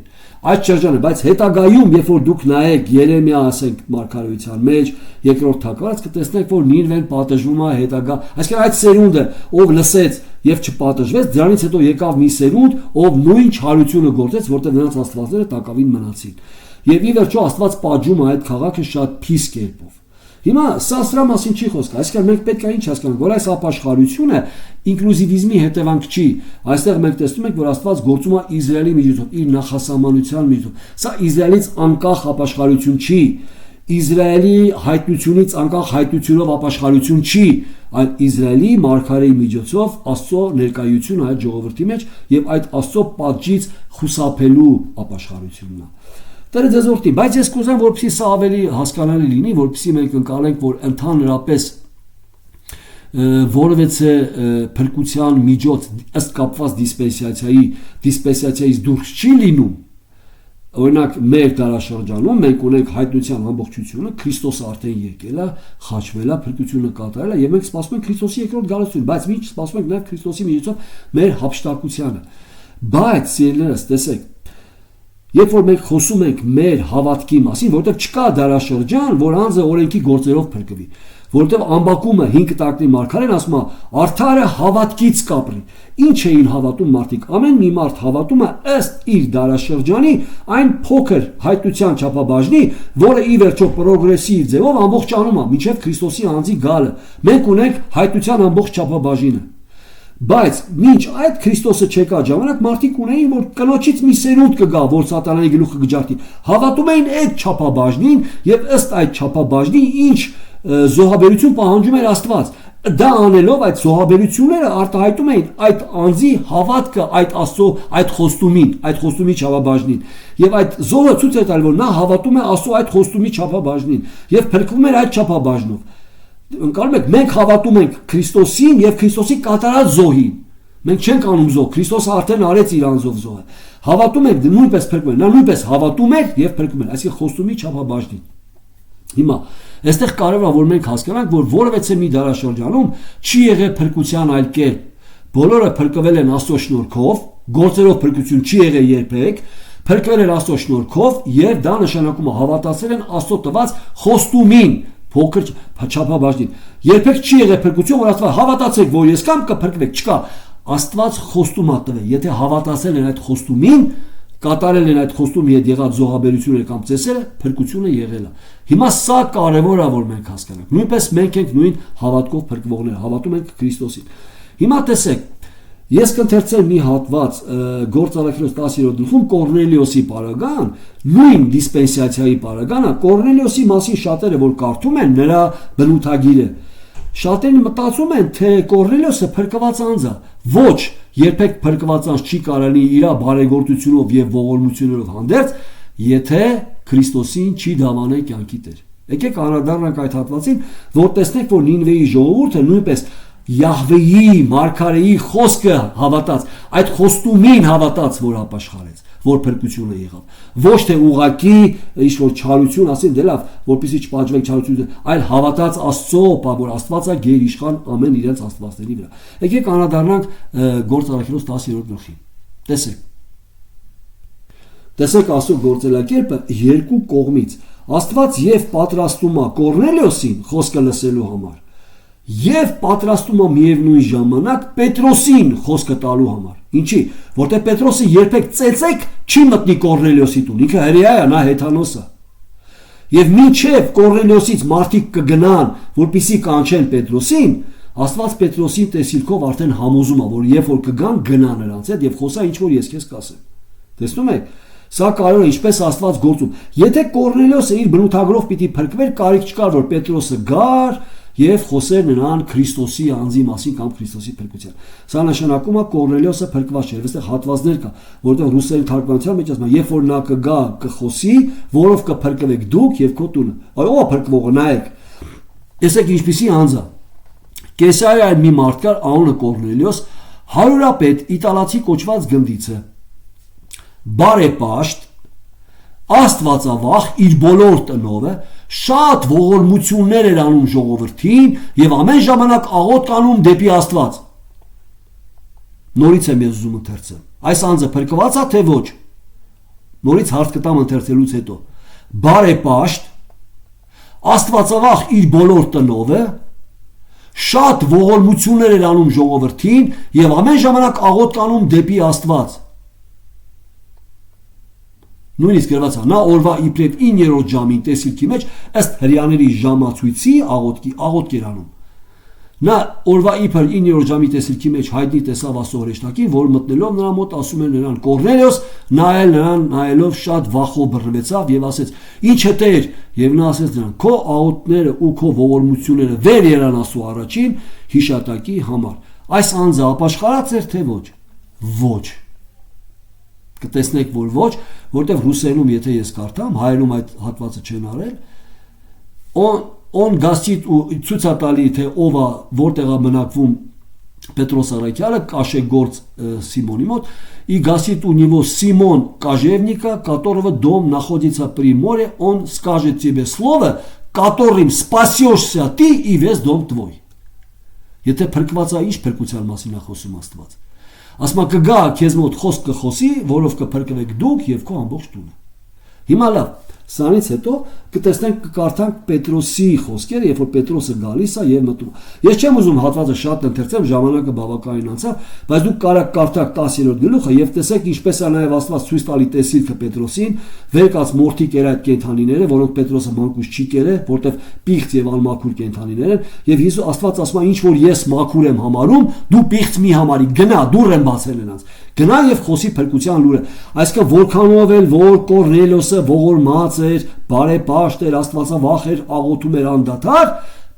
Այդ շրջանը, բայց հետագայում, երբ որ դուք նայեք Երեմիա, ասենք Մարգարեության մեջ, երկրորդ թագարած, կտեսնեք, որ Նինվեն պատժվում է հետագա, այսինքն այդ սերունդը, ով լսեց եւ չպատժվեց, դրանից հետո եկավ մի սերունդ, ով նույն չարությունը գործեց, որտեղ նրանց աստվածները տակավին մնացին։ Եվ ի վերջո Աստված պատժում է այդ քաղաքը շատ փիս կերպով։ Հիմա սա սրա մասին չի խոսքը, այսինքն մենք պետք է ինչ հասկանանք, որ այս ապաշխարությունը ինկլյուզիվիզմի հետևանք չի։ Այստեղ մենք տեսնում ենք, որ Աստված գործում է Իսրայելի միջոցով, իր նախասահմանության միջոցով։ Սա Իսրայելից անկախ ապաշխարություն չի, Իսրայելի հայտնությունից անկախ հայտնությունով ապաշխարություն չի, այլ Իսրայելի Մարգարեի միջոցով Աստծո ներկայությունը այդ ժողովրդի մեջ եւ այդ Աստծո պատժից խուսափելու ապաշխարությունն է։ Տերը ձեզ օրհնի, բայց ես կուզեմ, որպեսզի սա ավելի հասկանալի լինի, որպեսզի մենք ընկալենք, որ ընդհանրապես որևէ փրկության միջոց ըստ կապված դիսպենսացիայից դուրս չի լինում։ Օրինակ մեր դարաշրջանում մենք ունենք հայտնության ամբողջությունը, Քրիստոսը արդեն եկել է, խաչվել է, փրկությունը կատարել է եւ մենք սպասում ենք Քրիստոսի երկրորդ գալուստին, բայց մենք սպասում ենք նաեւ Քրիստոսի միջոցով մեր հափշտակությանը։ Բայց ելներս, տեսեք, երբ որ մենք խոսում ենք մեր հավատքի մասին, որովհետև չկա դարաշրջան, որ անձը օրենքի գործերով փրկվի, որովհետև ամբակումը 5 տակնի Մարգարեն ասում է, արդարը հավատքից կապրի։ Ինչ էին հավատում մարդիկ։ Ամեն մի մարդ հավատում է ըստ իր դարաշրջանի այն փոքր հայտնության չափաբաժնի, որը ի վերջո պրոգրեսիվ ձևով ամբողջանում է մինչև Քրիստոսի անձի գալը։ Մենք ունենք հայտնության ամբողջ չափաբաժինը։ Բայց մինչ այդ Քրիստոսը չեկա ժամանակ մարդիկ ունեին, որ կնոջից մի սերունդ կգա, որ սատանայի գլուխը կջարդի։ Հավատում էին այդ չափաբաժնին եւ ըստ այդ չափաբաժնի ինչ զոհաբերություն պահանջում էր Աստված։ Դա անելով այդ զոհաբերությունները արտահայտում էին այդ անձի հավատքը այդ Աստծո այդ խոստումի չափաբաժնին։ Եվ այդ զոհը ցույց է տալի, որ նա հավատում է Աստծո այդ խոստումի չափաբաժնին եւ փրկվում էր այդ չափաբաժնով։ Ընկալում եք, մենք հավատում ենք Քրիստոսին եւ Քրիստոսի կատարած զոհին։ Մենք չենք անում զոհ, Քրիստոսը արդեն արեց իր անձով զոհը։ Հավատում ենք, նույնպես փրկում ենք, նա նույնպես հավատում էր եւ փրկում էր, այսինքն խոստումի չափաբաժնին։ Հիմա, այստեղ կարևոր է որ մենք հասկանանք, որ որևէ մի դարաշրջանում չի եղել փրկության այլ կերպ։ Բոլորը փրկվել են Աստծո շնորհքով, գործերով փրկություն չի եղել երբեք, փրկվել են Աստծո շնորհքով եւ դա նշանակում է հավատացել են Աստծո տված խոստումին, փոքր չափաբաժնին։ Երբեք չի եղել փրկություն, որ Աստված հավատացեք, որ ես կամ կփրկվեք, չկա։ Աստված խոստում է տվել, եթե հավատացել են այդ խոստումին, կատարել են այդ խոստումի հետ եղած զոհաբերությունները կամ ծեսերը, փրկությունը եղել է։ Հիմա սա կարևոր է, որ մենք հասկանանք։ Նույնպես մենք ենք նույն հավատքով փրկվողները, հավատում ենք Քրիստոսին։ Հիմա տեսեք, ես կընթերցեմ մի հատված Գործառույթ 10-րդ գլխում Կորնելիոսի պարագան, նույն դիսպենսացիայի պարագանը, Կորնելիոսի մասին շատերը որ կարդում են նրա բնութագիրը, շատերն մտածում են, թե Կորնելիոսը փրկված անձ է։ Ոչ, երբեք փրկված անձ չի կարելի իր բարեգործությունով եւ ողորմություններով հանդերձ, եթե Քրիստոսին չի դավանել կյանքի տեր։ Եկեք անդրադառնանք այդ հատվածին, որ տեսնենք, որ Նինվեի ժողովուրդը նույնպես Յահվեի Մարգարեի խոսքը հավատաց, այդ խոստումին հավատաց, որ ապաշխարեց, որ փրկությունը եղավ։ Ոչ թե ուղակի ինչ-որ չարություն, ասին դե լավ, որպեսզի չպատժվենք չարությունը, այլ հավատաց Աստծո, որ Աստված է գերիշխան ամեն իրենց աստվածների վրա։ Եկեք անդրադառնանք Գործառույթ 10-րդ գլխին։ Տեսեք Աստծո գործելակերպը երկու կողմից։ Աստված եւ պատրաստում է Կորնելիոսին խոսքը լսելու համար, եւ պատրաստում է միևնույն ժամանակ Պետրոսին խոսքը տալու համար։ Ինչի՞, որտեղ Պետրոսը երբեք ծեծեք չի մտնի Կորնելիոսի տուն, ինքը հրեա է, նա հեթանոս է։ Եվ մինչև Կորնելիոսից մարդիկ կգնան, որպեսզի կանչեն Պետրոսին, Աստված Պետրոսին տեսիլքով արդեն համոզում է, որ երբ որ կգան, գնա նրանց հետ եւ խոսա ինչ որ ես քեզ կասեմ։ Տեսնում եք, սա կարող է ինչպես Աստված գործում։ Եթե Կորնելիոսը իր բնութագրով պիտի փրկվեր, կարիք չկար, որ Պետրոսը գար եւ խոսեր նրան Քրիստոսի անձի մասին կամ Քրիստոսի փրկության։ Սա նշանակում է Կորնելիոսը փրկված չէ, այստեղ հատվածներ կա, որտեղ ռուսերեն թարգմանության մեջ ասում է, երբ որ նա կգա, կխոսի, որով կփրկվեք դուք եւ քո տունը։ Այո, փրկվողը նայեք։ Տեսեք ինչպիսի անձ է։ Կեսարիայում մի մարդ կար, անունը Կորնելիոս, հարյուրապետ իտալացի կոչված գնդիցը, բարեպաշտ, աստվածավախ, իր բոլոր տնովը, շատ ողորմություններ էր անում ժողովրդին եւ ամեն ժամանակ աղոթք անում դեպի Աստված։ Նորից եմ ես ուզում ընթերցեմ։ Այս անձը փրկված է թե ոչ։ Նորից հարց կտամ ընթերցելուց հետո։ Բարեպաշտ, աստվածավախ իր բոլոր տնովը, շատ ողորմություններ էր անում ժողովրդին եւ ամեն ժամանակ աղոթք անում դեպի Աստված։ Նույնիսկ գրված է, նա օրվա իբրև 9-րդ ժամին տեսիլքի մեջ ըստ հրեաների ժամացույցի աղոթք էր անում։ Նա օրվա իբր 9-րդ ժամի տեսիլքի մեջ հայտնի տեսավ Աստծո հրեշտակին, որ մտնելով նրա մոտ ասում է նրան Կորնելիոս, նրան նայելով շատ վախով բռնվեցավ եւ ասեց. «Ինչ է Տեր»։ Եվ նա ասեց նրան. «Քո աղոթքները ու քո ողորմությունները վեր ելան Աստծո առաջին հիշատակի համար»։ Այս անձը ապաշխարած էր թե ոչ։ Ոչ։ Կտեսնեք, որ ոչ, որտեղ ռուսերենում եթե ես կարդամ, հայերում այդ հատվածը չեն արել, on գասիտ ու ցույց տալի թե ով է, որտեղ է մնակվում Պետրոս Արաքյալը, Кашегорц Симони мот, и гасит у него Симон Кожевника, которого дом находится при море, он скажет тебе слово, которым спасешься ты и весь дом твой. Եթե փրկված է, ինչ փրկության մասին է խոսում Աստված։ Ասում է կգա քեզ մոտ խոսք կխոսի, որով կփրկվեք դուք եւ քո ամբողջ տունը։ Հիմա լավ, սրանից հետո կտեսնենք կկարդանք Պետրոսի խոսքերը, երբ որ Պետրոսը գալիս է եւ մտնում։ Ես չեմ ուզում հատվածը շատ ընթերցեմ, ժամանակը բավականին անցավ, բայց դուք կարող կարդաք 10-րդ գլուխը եւ տեսեք ինչպես է նաեւ Աստված ցույց տալի տեսիլքը Պետրոսին, վերկաց մորթի կեր այդ կենթանիները, որոնք Պետրոսը մանկուց չի կերել, որտեվ պիղծ եւ անմաքուր կենթանիներ են, եւ Հիսուս Աստված ասում է ինչ որ ես մաքուր եմ համարում, դու պիղծ մի համարի, գնա, դուռ եմ բացել նրանց։ Գնա եւ խոսի փրկության լուրը։ Այսինքն որքանով էլ որ Կորնելիոսը ողորմած էր, բարեպաշտ էր, աստվածավախ էր, աղոթում էր անդադար,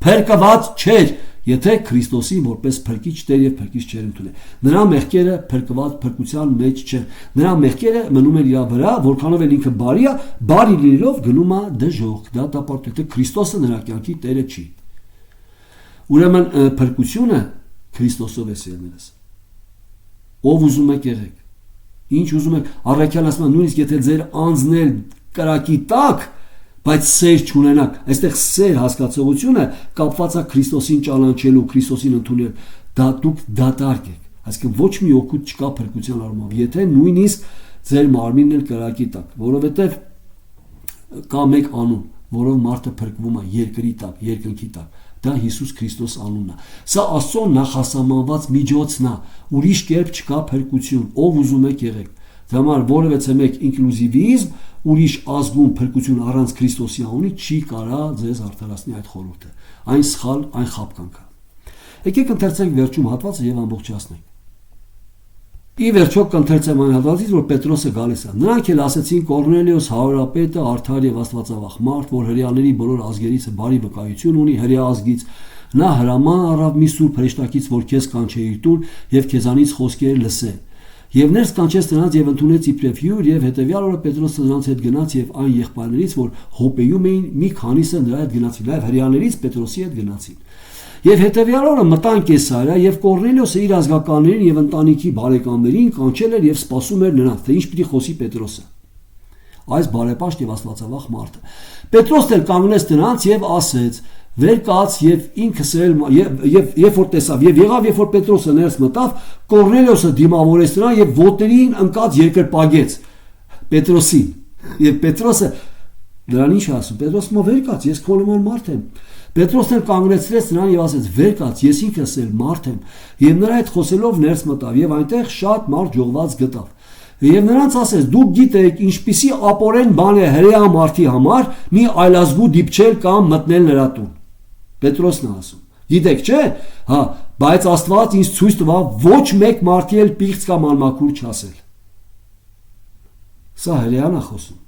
փրկված չէր, եթե Քրիստոսին որպես փրկիչ Տեր եւ փրկիչ չէր ընդունել։ Նրա մեղքերը փրկված փրկության մեջ չեն։ Նրա մեղքերը մնում են իր վրա, որքանով էլ ինքը բարի է, բարի լինելով գնում է դժոխք, դատապարտել, թե Քրիստոսը նրա կյանքի Տերը չի։ Ուրեմն փրկությունը Քրիստոսով է սերներս։ Ով ուզում եք եղեք, ինչ ուզում եք, Առաքյալն ասում է նույնիսկ եթե ձեր անձն էլ կրակի տակ, բայց սեր չունենաք, այստեղ սեր հասկացողությունը կապված է Քրիստոսին ճանաչելու, Քրիստոսին ընդունել, դա դուք դատարկ եք, այսինքն ոչ մի օգուտ չկա փրկության առումով, եթե նույնիսկ ձեր մարմինն էլ կրակի տակ, որովհետև կա մեկ անուն, որով մարդը փրկվում է երկրի տակ, երկնքի տակ, դա Հիսուս Քրիստոս անունն է։ Սա Աստծո նախասահմանված միջոցն է, ուրիշ կերպ չկա փրկություն, ով ուզում եք եղեք։ Դրա համար որևէ մեկ ինկլյուզիվիզմ, ուրիշ ազգում փրկություն առանց Քրիստոսի անունի չի կարա ձեզ արդարացնի այդ խորհուրդը։ Այն սխալ, այն խաբկանք է։ Եկեք ընթերցենք վերջում հատվածը եւ ամբողջացնենք։ Ի վերջո կընթերցեմ այն հատվածից, որ Պետրոսը գալիս է։ Նրանք էլ ասեցին Կորնելիոս հարուրապետը, արդար եւ աստվածավախ մարդ, որ հրեաների բոլոր ազգերից բարի վկայություն ունի հրեա ազգից, նա հրաման առավ մի սուրբ հրեշտակից, որ քեզ կանչե իր տուն եւ քեզանից խոսքեր լսե։ Եվ ներս կանչեց նրանց եւ ընդունեց իբրև հյուր եւ հետեւյալ օրը Պետրոսը նրանց հետ գնաց եւ այն եղբայրներից, որ հոպեյում էին, մի քանիսը նրա հետ գնացին, նաեւ հրեաներից Պետրոսի հետ գնացին։ Եվ հետևյալ օրը մտան Կեսարիա եւ Կորնելիոսը իր ազգականներին եւ ընտանիքի բարեկամներին կանչել էր եւ սպասում էր նրանց, թե ինչ պիտի խոսի Պետրոսը։ Այս բարեպաշտ եւ աստվածավախ մարդը։ Պետրոսն էլ կանգնեց նրանց եւ ասեց. «Վեր կաց եւ ինքս էլ եւ երբ որ տեսավ եւ եղավ երբ որ Պետրոսը ներս մտավ, Կորնելիոսը դիմավորեց նրան եւ ոտներին ընկած երկրպագեց Պետրոսին։ Եվ Պետրոսը նրան ինչ ասում, Պետրոսը վեր կաց, ես քո նման մարդ եմ։ Պետրոսն էլ կանգնեցրեց նրան եւ ասեց. «Վեր կաց, ես ինքս էլ մարդ եմ»։ Եվ նրա հետ խոսելով ներս մտավ եւ այնտեղ շատ մարդ ժողված գտավ։ Եվ նրանց ասեց. «Դուք գիտեք ինչպիսի ապորեն բան է հրեա մարդի համար մի այլազգու դիպչել կամ մտնել նրա տուն»։ Պետրոսն է ասում. «Գիտեք, չէ՞, հա, բայց Աստված ինձ ցույց տվավ ոչ մեկ մարդի էլ պիղծ կամ անմաքուր չասել»։ Սա հրեան է խոսում,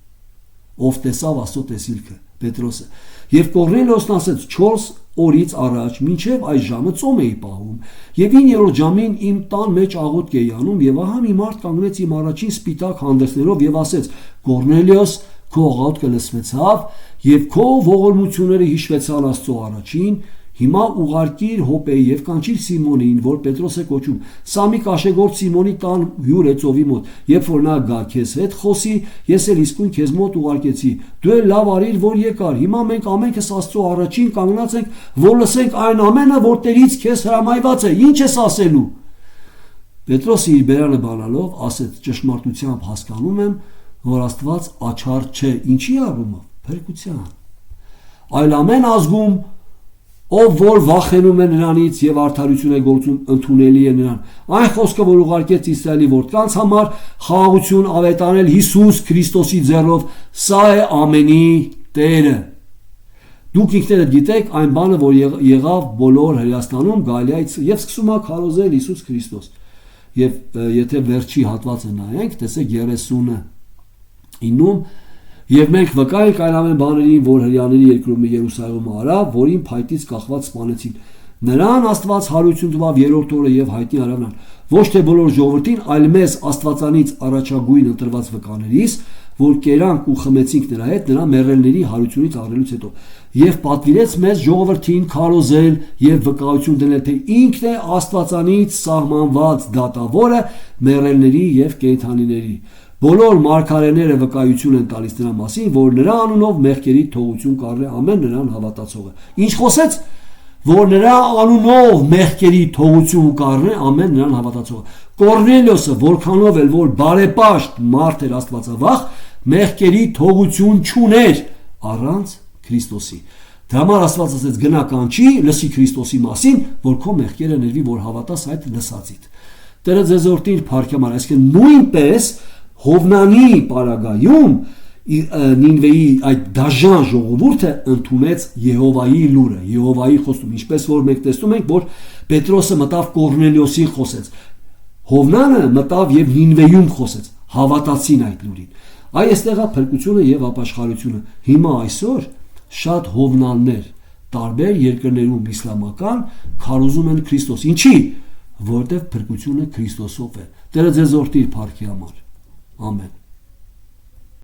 ով տեսավ Աստծո տեսիլքը, Պետրոսը։ Եվ Կորնելիոսն ասեց. «4 օրից առաջ մինչև այս ժամը ծոմ էի պահում, եւ 9-րդ ժամին իմ տան մեջ աղոթք էի անում, եւ ահա մի մարդ կանգնեց իմ առաջին սպիտակ հանդերձներով եւ ասեց. Կորնելիոս, քո աղոթքը լսվեցավ եւ քո ողորմությունները հիշվեցան Աստծո առաջին, հիմա ուղարկիր Հոպեի եւ կանչիր Սիմոնին, որ Պետրոս է կոչում, սա մի կաշեգործ Սիմոնի տան հյուր է ծովի մոտ, երբ որ նա գա քեզ հետ խոսի, ես էլ իսկույն քեզ մոտ ուղարկեցի, դու էլ լավ արիր, որ եկար, հիմա մենք ամենքս Աստծո առաջին կանգնած ենք, որ լսենք այն ամենը, որ Տերից քեզ հրամայված է, ինչ ես ասելու»։ Պետրոսը իր բերանը բանալով ասեց. «Ճշմարտությամբ հասկանում եմ, որ Աստված աչառ չէ, ինչի առումով, փրկության, այլ ամեն ազգում, ով որ վախենում է նրանից եւ արդարություն է գործում, ընդունելի է նրան։ Այն խոսքը, որ ուղարկեց Իսրայելի որդկանց համար խաղաղություն ավետանել Հիսուս Քրիստոսի ձեռով, սա է ամենի Տերը։ Դուք ինքներդ գիտեք այն բանը, որ եղավ բոլոր Հրեաստանում, Գալիայից եւ սկսում է քարոզել Հիսուս Քրիստոս։ Եվ եթե վերջի հատվածը նայենք, տեսեք 39-ում Եվ մենք վկա ենք այն ամեն բաներին, որ հրեաների երկրում Երուսաղեմում արավ, որին փայտից կախված սպանեցին։ Նրան Աստված հարություն տվավ երրորդ օրը եւ հայտնի արավ նրան, ոչ թե բոլոր ժողովրդին, այլ մեզ Աստվածանից առաջագույն ընտրված վկաներիս, որ կերանք ու խմեցինք նրա հետ, նրա մեռելների հարությունից առնելուց հետո, եւ պատվիրեց մեզ ժողովրդին քարոզել եւ վկայություն դնել, թե ինքն է Աստվածանից սահմանված դատավորը մեռելների եւ կենդանիների։ Բոլոր մարգարեները վկայություն են տալիս նրա մասին, որ նրա անունով մեղքերի թողություն կառնի ամեն նրան հավատացողը։ Ինչ խոսեց, որ նրա անունով մեղքերի թողություն կառնի ամեն նրան հավատացողը։ Կորնելիոսը, որքանով էլ որ բարեպաշտ մարդ էր աստվածավախ, մեղքերի թողություն չուներ առանց Քրիստոսի։ Դրա համար Աստված ասեց. «Գնա կանչի, լսի Քրիստոսի մասին, որ քո մեղքերը ներվի, որ հավատաս այդ լսածիդ»։ Տերը ձեզ օրհնի փառքամար, այսինքն նույնպես Հովնանի պարագայում Նինվեի այդ դաժան ժողովուրդը ընդունեց Եհովայի լուրը, Եհովայի խոստումը, ինչպես որ մենք տեսնում ենք, որ Պետրոսը մտավ Կորնելիոսին խոսեց, Հովնանը մտավ եւ Նինվեյում խոսեց, հավատացին այդ լուրին։ Այստեղ է փրկությունը եւ ապաշխարությունը։ Հիմա այսօր շատ հովնաններ տարբեր երկրներում իսլամական քարոզում են Քրիստոս։ Ինչի՞, որտեղ փրկությունը Քրիստոսով է։ Տերը ձեզ օրհնի փառքի համար։ Amen.